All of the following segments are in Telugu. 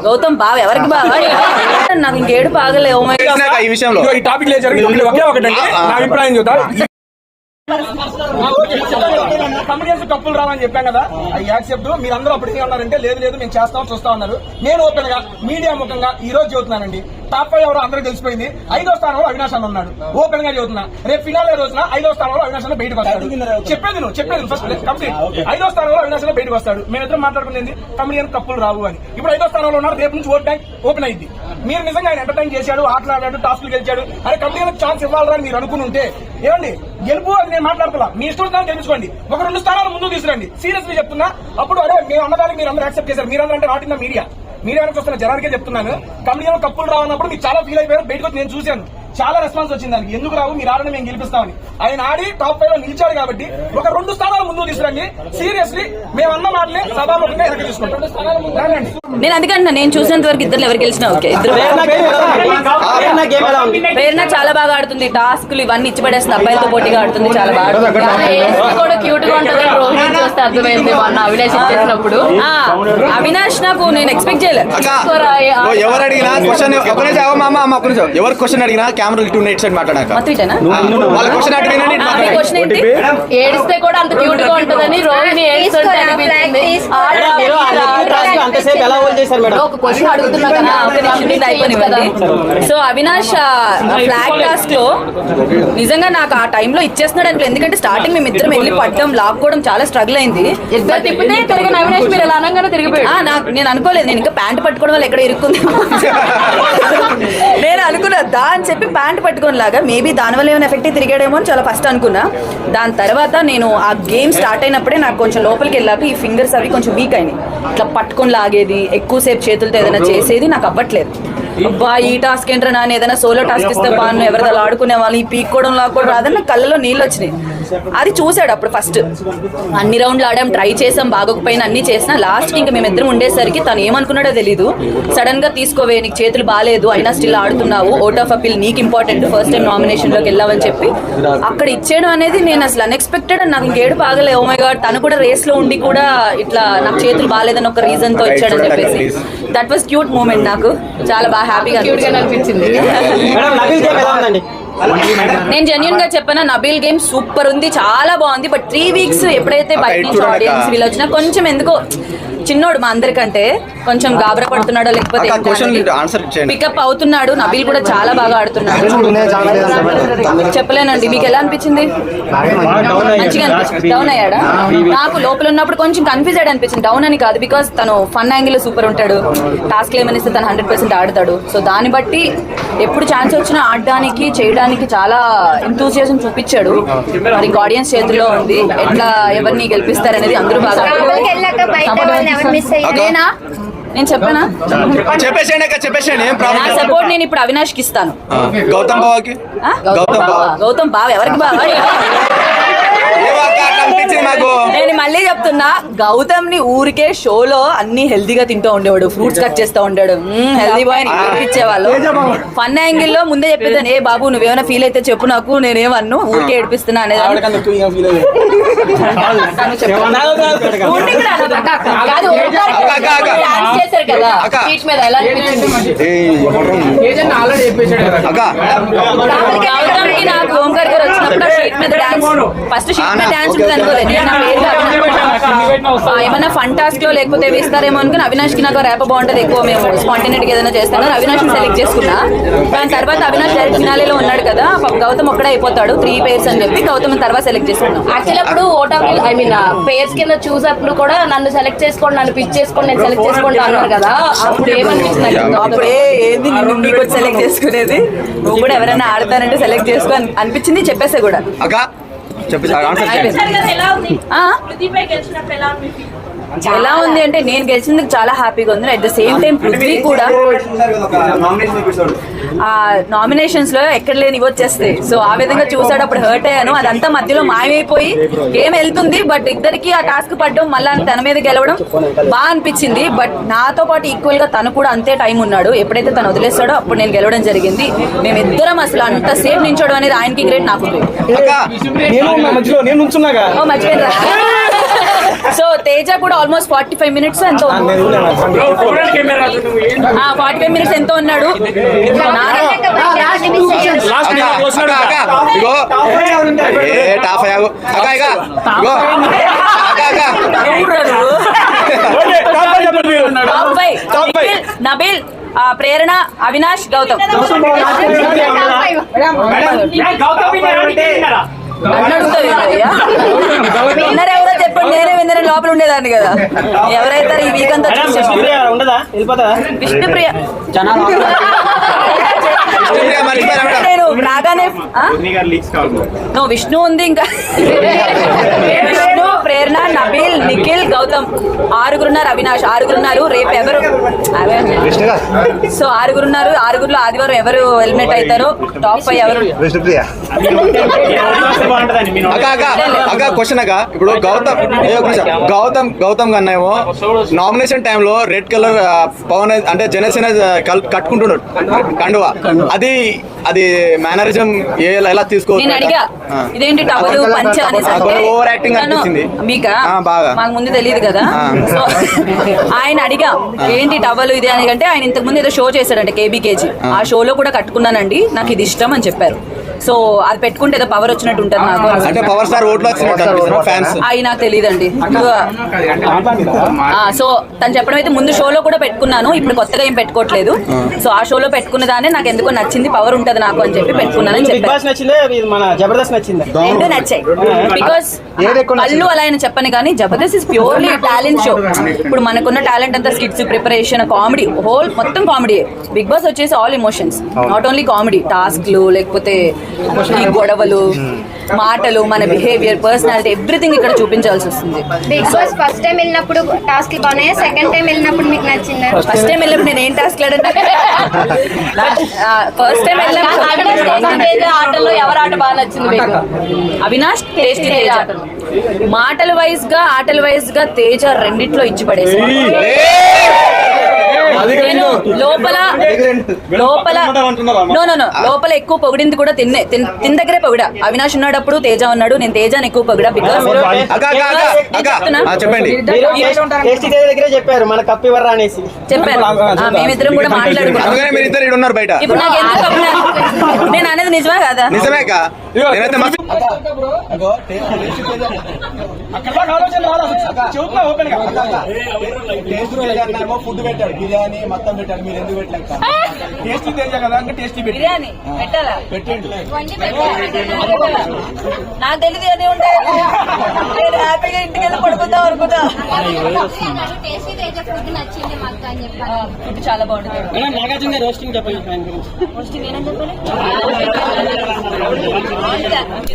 గౌతమ్ బావ ఎవరికి బావ నాకు ఇంకేడు బాగలే. ఈ విషయంలో ఈ టాపిక్ లేదు ఒకే ఒకటండి నా అభిప్రాయం చూద్దాం. కమిడియన్స్ కప్పులు రావని చెప్పాం కదా, అది యాక్సెప్ట్. మీరు అందరూ అప్పుడు ఏమన్నారంటే లేదు లేదు మేము చేస్తాం చూస్తా ఉన్నారు. నేను ఓపెన్ గా మీడియా ముఖంగా ఈ రోజు చెబుతున్నానండి, టాప్ 5 ఎవరో అందరూ తెలిసిపోయింది. 5వ స్థానంలో అవినాష్ అన్న ఉన్నాడు. ఓపెన్ గా చెబుతున్నా, రేపు ఫినాలే రోజున 5వ స్థానంలో అవినాష్ అన్న బయటకు వస్తాడు. చెప్పేది ఫస్ట్ కంప్లీట్. 5వ స్థానంలో అవినాష్ అన్న బయటకు వస్తాడు. మేమిద్దరం మాట్లాడుకునేది కమిడియన్ కప్పులు రావు అని. ఇప్పుడు 5వ స్థానంలో ఉన్నారు, రేపు నుంచి ఓట్ బ్యాంక్ ఓపెన్ అయింది. మీరు నిజంగా ఆయన ఎంటర్టైన్ చేశాడు, ఆటలాడాడు, టాస్క్లు గెలిచాడు, అరే కమిడియన్ ఛాన్స్ ఇవ్వాలని మీరు అనుకుని ఉంటే ఏమండి గెలుపు అది నేను మాట్లాడుతున్నా. మీ ఇష్టం గెలుచుకోండి, ఒక 2 స్థానాలు ముందు తీసుకురండి. సీరియస్లీ చెప్తున్నా. అప్పుడు అరే మేము అన్నదానికి మీరు అందరూ యాక్సెప్ట్ చేశారు. మీరందరూ అంటే నాట్ ఇన్ ద మీడియా నుంచి వస్తున్న జనానికే చెప్తున్నాను. కమిడియన్ కప్పులు రావన్నప్పుడు మీరు చాలా ఫీల్ అయిపోయారు. బయటకు నేను చూశాను, చాలా రెస్పాన్స్ వచ్చింది దానికి. ఎందుకు రావు మీరు ఆడని మేము గెలిపిస్తామని. ఆయన ఆడి టాప్ 5 లో నిలిచాడు కాబట్టి ఒక 2 స్థానాలు ముందు తీసుకురండి. సీరియస్లీ మేము అన్న మాటలే సభాముఖంగా ఎనక తీసుకుంటాం. నేను అందుకంటే నేను చూసినంత వరకు ఇద్దరు ఎవరు గెలిచినా ఓకే. ప్రేరణ చాలా బాగా ఆడుతుంది, టాస్క్లు ఇవన్నీ ఇచ్చి పడేస్తుంది, అబ్బాయిలతో పోటీగా ఆడుతుంది, చాలా బాగా అవినాష్ నాకు నేను ఎక్స్పెక్ట్ చేయలేదు. ఎవరు అడిగినా క్వశ్చన్ ఎవరు క్వశ్చన్ అడిగినా కెమెరా 2 నిమిషాలు సైడ్ మాట్లాడాక వాళ్ళ క్వశ్చన్ ఏడిస్తే కూడా అంత క్యూట్ గా ఉంటుందని రోహిణి ఏడుస్తుంటే ఒక క్వశ్చన్ అడుగుతున్నా కదా. సో అవినాష్ ఫ్లాగ్ టాస్క్ లో నిజంగా నాకు ఆ టైంలో ఇచ్చేస్తున్నాడు అనుకో. ఎందుకంటే స్టార్టింగ్ మేము ఇద్దరం వెళ్ళి పట్టడం లాక్కోవడం చాలా స్ట్రగుల్ అయింది. తిప్పితే తిరిగిన అవినాష్ మీరు ఎలా అనగానే తిరిగిపోయాడు. నేను అనుకోలేదు, నేను ఇంకా ప్యాంట్ పట్టుకోవడం వల్ల ఎక్కడ ఇరుక్కుంది నేను అనుకున్నా దా అని చెప్పి ప్యాంట్ పట్టుకోని లాగా మేబీ దానివల్ల ఏమైనా ఎఫెక్ట్ తిరిగాడేమో అని చాలా ఫస్ట్ అనుకున్నా. దాని తర్వాత నేను ఆ గేమ్ స్టార్ట్ అయినప్పుడే నాకు కొంచెం లోపలికి వెళ్ళాక ఈ ఫింగర్స్ అవి కొంచెం వీక్ అయినాయి. ఇట్లా పట్టుకొని లాగేది, ఎక్కువసేపు చేతులతో ఏదైనా చేసేది నాకు అవ్వట్లేదు. అబ్బా ఈ టాస్క్ ఏంట్రా నాన్న, ఏదైనా సోలో టాస్క్ ఇస్తే బాను, ఎవరిదో ఆడుకునే వాళ్ళు ఈ పీక్కోవడం లాక్కోవడం రాదని నాకు కళ్ళలో నీళ్ళు వచ్చినాయి. అది చూసాడు అప్పుడు ఫస్ట్. అన్ని రౌండ్లు ఆడాం, ట్రై చేసాం, బాగోకపోయినా అన్ని చేసినా లాస్ట్కి ఇంకా మేమిద్దరం ఉండేసరికి తను ఏమనుకున్నాడో తెలీదు. సడన్ గా తీసుకోవే నీకు చేతులు బాగాలేదు అయినా స్టిల్ ఆడుతున్నావు, ఓట్ ఆఫ్ అపీల్ నీకు ఇంపార్టెంట్, ఫస్ట్ టైం నామినేషన్ లోకి వెళ్ళావని చెప్పి అక్కడ ఇచ్చేయడం అనేది నేను అసలు అన్ఎక్స్పెక్టెడ్. నాకు ఇంకేడు బాగలే. ఓ మై గాడ్, తను కూడా రేస్ లో ఉండి కూడా ఇట్లా నాకు చేతులు బాగాలేదని ఒక రీజన్ తో ఇచ్చాడని చెప్పేసి దట్ వాస్ క్యూట్ మూమెంట్. నాకు చాలా బాగా హ్యాపీగా అనిపించింది. నేను జెన్యూన్ గా చెప్పాను, నబీల్ గేమ్ సూపర్ ఉంది, చాలా బాగుంది. బట్ 3 వీక్స్ ఎప్పుడైతే బయట నుంచి ఆడియన్స్ వీళ్ళు వచ్చినా కొంచెం ఎందుకో చిన్నోడు మా అందరికంటే కొంచెం గాబరా పడుతున్నాడో లేకపోతే పికప్ అవుతున్నాడు. నబీల్ కూడా చాలా బాగా ఆడుతున్నాడు. చెప్పలేనండి. మీకు ఎలా అనిపించింది? మంచిగా అనిపించింది. డౌన్ అయ్యాడా? నాకు లోపల ఉన్నప్పుడు కొంచెం కన్ఫ్యూజ్ అయ్యాడు అనిపించింది. డౌన్ అని కాదు, బికాస్ తను ఫన్ యాంగిల్ సూపర్ ఉంటాడు, టాస్క్ ఏమనిస్తే తను 100% ఆడతాడు. సో దాన్ని బట్టి ఎప్పుడు ఛాన్స్ వచ్చినా ఆడడానికి చేయడానికి చాలా ఎంతూజియాజం చూపించాడు. మరి ఆడియన్స్ చేతిలో ఉంది, ఎట్లా ఎవరిని గెలిపిస్తారనేది అందరూ బాగా. నేను చెప్పానా సపోర్ట్ నేను ఇప్పుడు అవినాష్ కి ఇస్తాను. గౌతమ్ బావ ఎవరికి బావ? నేను మళ్ళీ చెప్తున్నా, గౌతమ్ ని ఊరికే షోలో అన్ని హెల్దీగా తింటూ ఉండేవాడు, ఫ్రూట్స్ కట్ చేస్తూ ఉంటాడు, హెల్దీ బాయ్ ఇచ్చేవాళ్ళు. ఫన్ యాంగిల్ లో ముందే చెప్పేదాన్ని, ఏ బాబు నువ్వేమైనా ఫీల్ అయితే చెప్పు, నాకు నేనేమన్ను ఊరికే ఏడిపిస్తున్నా అనేది. చేశారు కదా స్పీచ్ మీద, ఎలా గౌతమ్ కి నాకు ఓంకార్ గారు వచ్చినప్పుడు షీట్ మీద డాన్స్, ఫస్ట్ షీట్ మీద డాన్స్ ఉంటుంది అనుకోలేదు. ఏమైనా ఫన్ టాస్క్ లో లేకపోతే ఇస్తారేమో అనుకుని అవినాష్ కి నాకు రేప బాగుంటది, ఎక్కువ మేము స్పాంటేనియట్ గా ఏదైనా చేస్తాను, అవినాష్ ని సెలెక్ట్ చేసుకున్నా. దాని తర్వాత అవినాష్ డైరెక్ట్ ఫినాలేలో ఉన్నాడు కదా, గౌతమ్ ఒక్కడే అయిపోతాడు 3 పేర్స్ అని చెప్పి గౌతమ్ తర్వాత సెలెక్ట్ చేసుకున్నాం. యాక్చువల్లీ అప్పుడు vote of I mean pairs కింద చూసేప్పుడు కూడా నన్ను సెలెక్ట్ చేసుకోండి, నన్ను పిచ్ చేసుకోండి, నేను సెలెక్ట్ చేసుకోండి అన్నారు కదా, అప్పుడు ఏమనిపించింది? అప్పుడే ఏంది నీకు సెలెక్ట్ చేసుకునేది, నువ్వు కూడా ఎవరైనా ఆడతానంటే సెలెక్ట్ చేసుకో అనిపించింది. చెప్పేసా కూడా. ఎలా ఉంది అంటే నేను గెలిచినందుకు చాలా హ్యాపీగా ఉంది. At the same time Prithvi కూడా నామినేషన్స్ లో ఎక్కడ లేని వచ్చేస్తాయి. సో ఆ విధంగా చూసాడు, అప్పుడు హర్ట్ అయ్యాను. అదంతా మధ్యలో మాయమైపోయి గేమ్ వెళ్తుంది, బట్ ఇద్దరికి ఆ టాస్క్ పడ్డం మళ్ళీ తన మీద గెలవడం బాగా అనిపించింది. బట్ నాతో పాటు ఈక్వల్ గా తను కూడా అంతే టైం ఉన్నాడు. ఎప్పుడైతే తను వదిలేస్తాడో అప్పుడు నేను గెలవడం జరిగింది. మేమిద్దరం అసలు అంత సేఫ్ నించోవడం అనేది ఆయనకి గ్రేట్, నాకు మర్చిపోయినా సో తేజ కూడా ఆల్మోస్ట్ 45 మినిట్స్ ఎంతో 45 మినిట్స్ ఎంతో ఉన్నాడు. నబీల్, ప్రేరణ, అవినాష్, గౌతమ్. విన్నర్ ఎవరో చెప్పండి, నేనే విన్నర్ లోపల ఉండేదాన్ని కదా. ఎవరైతే ఈ వీక్ అంతా విష్ణుప్రియ నేను రాగానే విష్ణు ఉంది, ఇంకా విష్ణు, ప్రేరణ, నబీల్, నిఖిల్, గౌతమ్, ఆరుగురున్నారు. అవినాష్ ఆరుగురున్నారు. రేపు ఎవరు సో ఆరుగురున్నారు. ఆరుగురులో ఆదివారం ఎవరు ఎలిమినేట్ అవుతారో టాప్ 5 ఎవరు? క్వశ్చన్ అక్క, ఇప్పుడు గౌతమ్ కన్నా ఏమో నామినేషన్ టైంలో రెడ్ కలర్ పవన్ అంటే జనసేన కట్టుకుంటున్నాడు కండువా. అది మేనరిజం ఎలా తీసుకోవచ్చు? నేను అడిగా ఇదేంటి టవలు పంచ ఓవర్ యాక్టింగ్ అనిపించింది మీకా? బాగా మాకు ముందు తెలియదు కదా. సో ఆయన అడిగా ఏంటి టవలు ఇది అని, అంటే ఆయన ఇంతకు ముందు ఏదో షో చేశాడంటే కేబీకేజీ. ఆ షోలో కూడా కట్టుకున్నానండి, నాకు ఇది ఇష్టం అని చెప్పారు. సో అది పెట్టుకుంటే ఏదో పవర్ వచ్చినట్టు ఉంటుంది నాకు. అంటే పవర్ స్టార్ ఓట్లు వచ్చినట్టు ఫ్యాన్స్ అవి నాకు తెలియదండి. సో తను చెప్పడం అయితే ముందు షోలో కూడా పెట్టుకున్నాను, ఇప్పుడు కొత్తగా ఏం పెట్టుకోవట్లేదు. సో ఆ షోలో పెట్టుకున్న దాన్ని నాకు ఎందుకో నచ్చింది, పవర్ ఉంటది నాకు అని చెప్పి పెట్టుకున్నానని చెప్పాను. రెండు నచ్చాయి బికాస్ పళ్ళు అలా ఆయన చెప్పని కానీ Jabardasth is purely talent show. ఇప్పుడు మనకున్న టాలెంట్ అంతా స్కిట్స్, ప్రిపరేషన్, కామెడీ, హోల్ మొత్తం కామెడీ. బిగ్ బాస్ వచ్చేసి all emotions, not only comedy. టాస్క్లు లేకపోతే ఈ గొడవలు, మాటలు, మన బిహేవియర్, పర్సనాలిటీ, ఎవ్రీథింగ్ ఇక్కడ చూపించాల్సి వస్తుంది. బిగ్ బాస్ ఫస్ట్ టైం వెళ్ళినప్పుడు టాస్క్ బాగున్నాయి, సెకండ్ టైం వెళ్ళినప్పుడు మీకు నచ్చిందా? ఫస్ట్ టైం వెళ్ళినప్పుడు నేను ఏం టాస్క్ లేదంటే ఫస్ట్ టైం వెళ్ళినప్పుడు ఆటల్లో ఎవరు ఆట బాగా నచ్చింది మీకు? అవినాష్, టేస్టీ తేజ. మాటల వైజ్ గా తేజ రెండిట్లో ఇచ్చి పడేసి నేను లోపల లోపల ఎక్కువ పొగిడింది కూడా తిన్న దగ్గరే పొగిడా. అవినాష్ ఉన్నాడప్పుడు తేజ ఉన్నాడు, నేను తేజాని ఎక్కువ పొగిడా. బికాస్ చెప్పారు మన కప్పు ఇవ్వరా అనేసి చెప్పాను. మేమిద్దరం కూడా మాట్లాడుకున్నాం. ఇప్పుడు నాకు ఎందుకు నేను అనేది నిజమే కదా? నిజమే కా. ఫుడ్ పెట్టాడు, బిర్యానీ మొత్తం పెట్టాడు, మీరు ఎందుకు పెట్టలేక? టేస్టీ తేజ కదా, ఇంకా టేస్టీ బిర్యానీ పెట్టాలా? పెట్టండి. నాకు తెలియదు అదే ఉంటాయి. నేను హ్యాపీగా ఇంటికి వెళ్ళి పడుకుందాం అనుకుంటా. ఫుడ్ చాలా బాగుంటుంది. నాగార్జున రోస్టింగ్ చెప్పండి. రోస్టింగ్ నేనేం చెప్పాలి?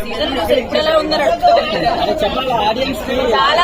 సీజన్ 2 ఉన్నాడు చెప్పాలి ఆడియన్స్ చాలా